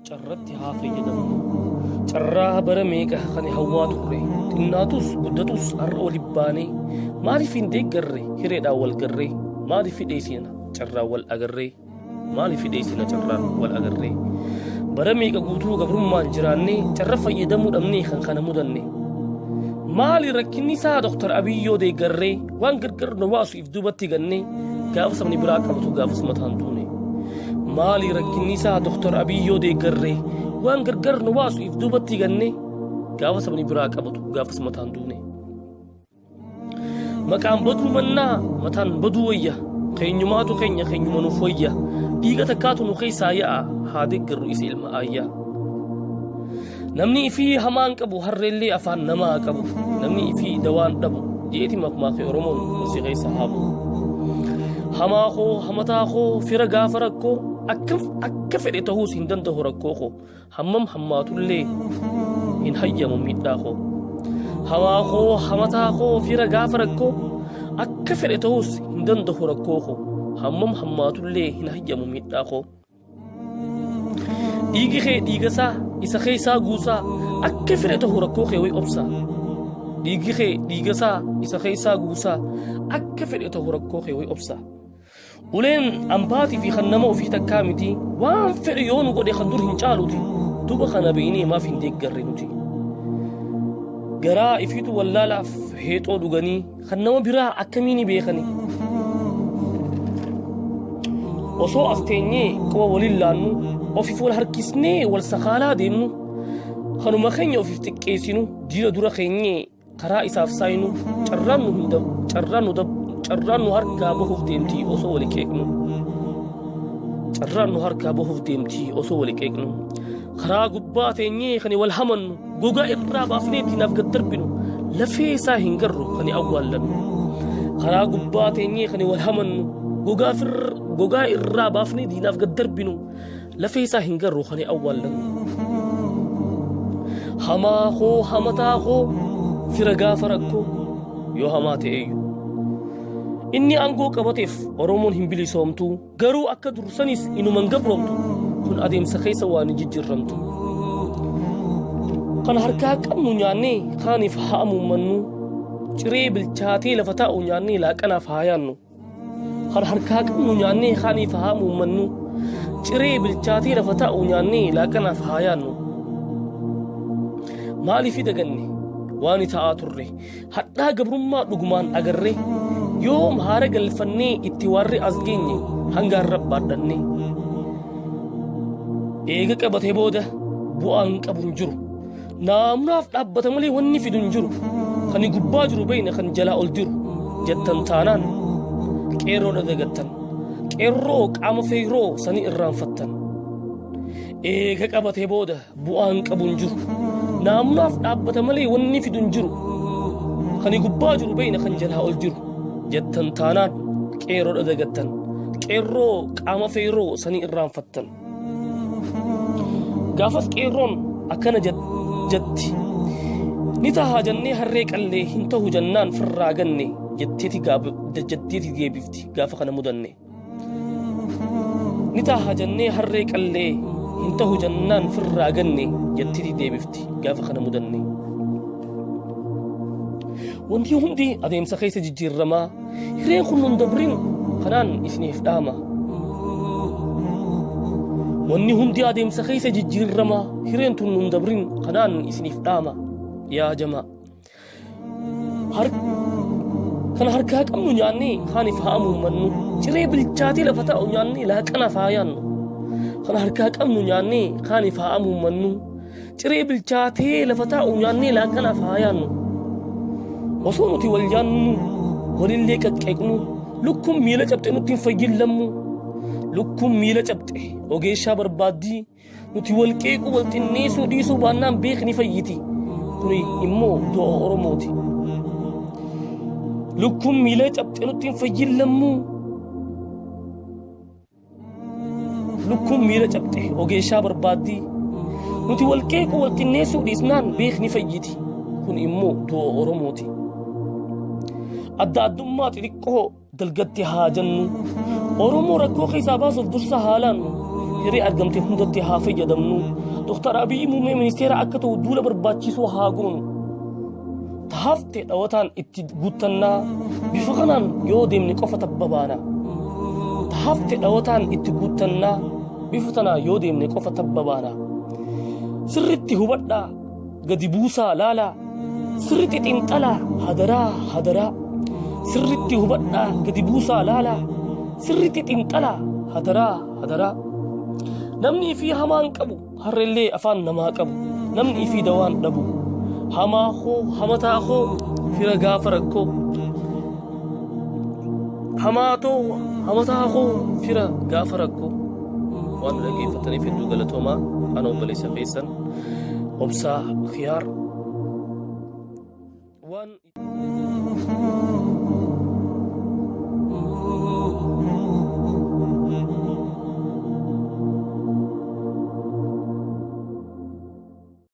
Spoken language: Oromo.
carratti haa fayyadamu. Carraa bara meeqa kan hawwaa turre xinnaatus guddatus har'a waliin baanee maaliif hin deeggarre hireedhaan wal garree maaliif hidheessina carraa wal agarree maaliif hidheessina carraa wal agarree bara meeqa guutuu gabrummaan jiraannee carra fayyadamuu dhabnee kan kana mudanne maali rakkinni isaa Dr. Abiyyoo deeggarree waan gargar nu baasu if duubatti gannee gaafa sabni biraa qabatu gaafas mataan tuune maali rakkinni isaa Dr. Abiyyoo deeggarree waan gargar nu baasu if duubatti gannee gaafa sabni biraa qabatu gaafas mataan tuune maqaan baduu mannaa mataan baduu wayya keenyumaatu keenya keenyuma nuuf wayya dhiiga takkaatu nu keessaa yaa'a haa deeggarru isa ilma ayyaa namni ifii hamaan qabu harreellee afaan namaa qabu namni ifii dawaan dhabu jeeti makmaakee oromoon si keessa haabu hamaa koo hamataa koo fira gaafa rakkoo akka fedhe ta'uus hin danda'u rakkoo koo hammam hammaatullee hin hayyamu miidhaa koo hamaa koo hamataa koo fira gaafa rakkoo akka fedhe ta'uus hin danda'u rakkoo koo hammam hammaatullee hin hayyamu miidhaa koo dhiigi kee dhiigasaa isa keessaa guusaa akka fedhe ta'u rakkoo kee way obsa dhiigi kee dhiigasaa isa keessaa guusaa akka fedhe ta'u rakkoo kee way obsa uleen ambaatii fi kan nama ofii takkaa miti waan fedhe yoo nu godhe kan dur hin caaluti duba kana beeynee maaf hin deeggarre nuti garaa ifiitu wallaalaaf heexoo dhuganii kan nama biraa akkamiin beekani osoo as teenyee quba waliin laannu ofiif wal harkisnee wal sakaalaa deemnu kanuma keenya ofiif xiqqeessinu diina dura keenyee karaa isaaf saayinu carraan nu harkaa bahuuf deemtii osoo wali qeeqnu carraan nu harkaa bahuuf deemtii osoo wali qeeqnu karaa gubbaa teenyee kan wal hamannu gogaa irraa baafnee diinaaf gad darbinu lafee isaa hin garru kan awwaallannu karaa gubbaa teenyee kan wal hamannu gogaa irraa baafnee diinaaf gad darbinu lafee isaa hin garru kan awwaallannu hamaa koo hamataa koo fira gaafa rakkoo yoo hamaa ta'eeyyu inni aangoo qabateef oromoon hin bilisoomtu garuu akka dursanis inuman gabroomtu kun adeemsa keessa waan jijjiirramtu kan harkaa qabnu nyaannee kaaniif haa muummannu ciree bilchaatee lafa taa'u nyaannee laaqanaaf haa yaannu kan harkaa qabnu nyaannee kaaniif haa muummannu ciree bilchaatee lafa taa'u nyaannee laaqanaaf haa yaannu maaliif daganne waan ta'aa turre hadhaa gabrummaa dhugumaan agarre yoom haara galfannee itti warri as geenye hangaan rabbaadhanne eega qabatee booda bu'aan qabu hin jiru naamunaaf dhaabbata malee wanni fidu hin jiru kan gubbaa jiru beeyna kan jalaa ol jiru jettan taanaan qeerroodha dagattan qeerroo qaama feeyroo sanii irraanfattan eega qabatee booda bu'aan qabu hin jiru naamunaaf dhaabbata malee wanni fidu hin jiru kan gubbaa jiru beeyna kan jalaa ol jiru jettan taanaan qeerroodha dagattan qeerroo qaama feeyroo sanii irraanfattan gaafas qeerroon akkana jetti ni tahaa jennee harree qallee hin ta'u jennaan firraa ganne jetteeti deebifti gaafa kana mudanne ni tahaa jennee harree qallee hin ta'u jennaan firraa ganne jetteeti deebifti gaafa kana mudanne wanti hundi adeemsa keessa jijjiirramaa hireen kun nun dabriin kanaan isiniif dhaama wanni hundi adeemsa keessa jijjiirramaa hireen tun nun dabriin kanaan isiniif dhaama yaa jamaa kana harkaa qabnu nyaannee kaaniif haa muummannu ciree bilchaatee lafa taa'u nyaannee laaqanaaf haa yaannu kana harkaa qabnu nyaannee kaaniif haa muummannu ciree bilchaatee lafa taa'u nyaannee laaqanaaf haa yaannu osoo nuti wal yaannu walillee qaqqeeqnu lukkuun miila cabxe nutti hin fayyillammu lukkuun miila cabxe ogeessaa barbaaddii nuti wal qeequ wal xinneessuu dhiisuu baannaan beekni fayyiti kuni immoo du'a oromooti lukkuun miila cabxe nutti hin fayyillammu lukkuun miila cabxe ogeessaa barbaaddii nuti wal qeequ wal xinneessuu dhiisnaan beekni fayyiti kun immoo du'a oromooti adda addummaa xixiqqoo dalgatti haa jennu oromoo rakkoo keessaa baasuuf dursa haa laannu hiree argamte hundatti haa fayyadamnu. Dr. Abiy muummee ministeera akka ta'u duula barbaachisu haa goonu. Tahafte dhawataan itti guuttannaa bifa kanaan yoo deemne qofa tabbabaana. Tahafte dhawataan itti guuttannaa bifa tanaa yoo deemne qofa tabbabaana. Sirritti hubadhaa gadi buusaa laalaa. Sirritti xinxalaa hadaraa. Sirritti hubadhaa gadi buusaa laalaa. Sirritti xinxalaa hadaraa. Namni fi hamaan qabu harrellee afaan namaa qabu. Namni fi dawaan dhabu. Hamaa koo hamataa koo fira gaafa rakkoo. Hamaatoo hamataa koo fira gaafa rakkoo. Waan dhaggeeffataniif hedduu galatoomaa. Ana obboleessa keessan obsaa khiyaar.